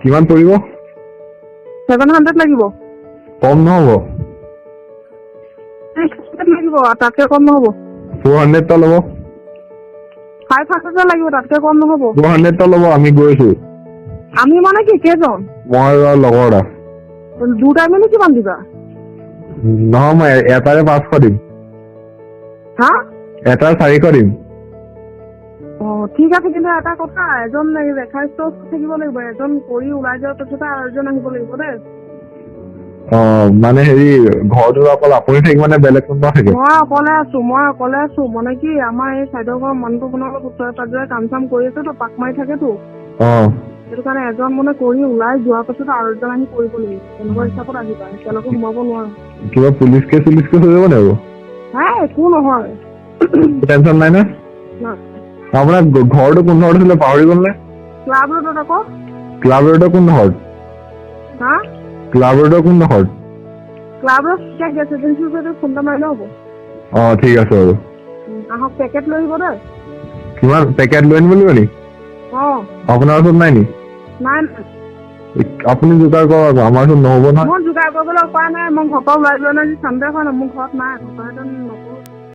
কিমান পৰিব? 700 লাগিব। কম নহ'ব? 600 লাগিব, তাতকে কম নহ'ব। 400 টা ল'ব। 500 লাগিব, তাতকে কম নহ'ব। 400 টা ল'ব, আমি গৈছো। আমি মানে কি কেইজন? মই আৰু লগৰ এটা। দুটাই মিলি কিমান দিবা? নহয়, মই এটাৰে 500 দিম। হা? এটাৰ 400 দিম। ঠিক আছে, কিন্তু এটা কথা, এজন ৰেখাইষ্ট থাকিব লাগিব। এজন কৰি ওলাই যোৱাৰ পিছতে আৰু এজন আহিব লাগিব দেই। মানে হেৰি, ঘৰটো অকল আপুনি থাকিব নে বেলেগ কোনোবা থাকে? মই অকলে আছো। মানে কি আমাৰ এই চাইডৰ ঘৰৰ মানুহটো মানে অলপ ওচৰে পাজৰে কাম চাম কৰি আছেতো, পাক মাৰি থাকেতো। সেইটো কাৰণে এজন মানে কৰি ওলাই যোৱাৰ পাছত আৰু এজন আহি কৰিব লাগিব। তেনেকুৱা হিচাপত আহিবা, একেলগে সোমাব নোৱাৰো। কিবা পুলিচ কেছ হৈ যাব নে? হা, একো নহয়। টেনচন নাই নে? আপোনাৰ ঘৰটো কোনডোখৰত আছিলে পাহৰি গ'ল নে? ক্লাব ৰোডত আকৌ। ক্লাব ৰোডৰ কোনডোখৰত? হা? ক্লাব ৰোডৰ কোনডোখৰত? ক্লাব ৰোড গেছ এজেঞ্চিৰ ওচৰতে ফোন এটা মাৰিলে হ'ব। ঠিক আছে বাৰু। আহক, পেকেট লৈ আহিব দেই। কিমান পেকেট লৈ আনিব লাগিব নি? আপোনাৰ ওচৰত নাই নি? নাই। আপুনি যোগাৰ কৰক, আমাৰ ওচৰত নহ'ব নহয়। মই যোগাৰ কৰিবলৈ উপায় নাই। মই ঘৰৰ পৰা ওলাই যোৱা নাই, চানডে হয় ন, মোৰ ঘৰত নাই। নকৰো।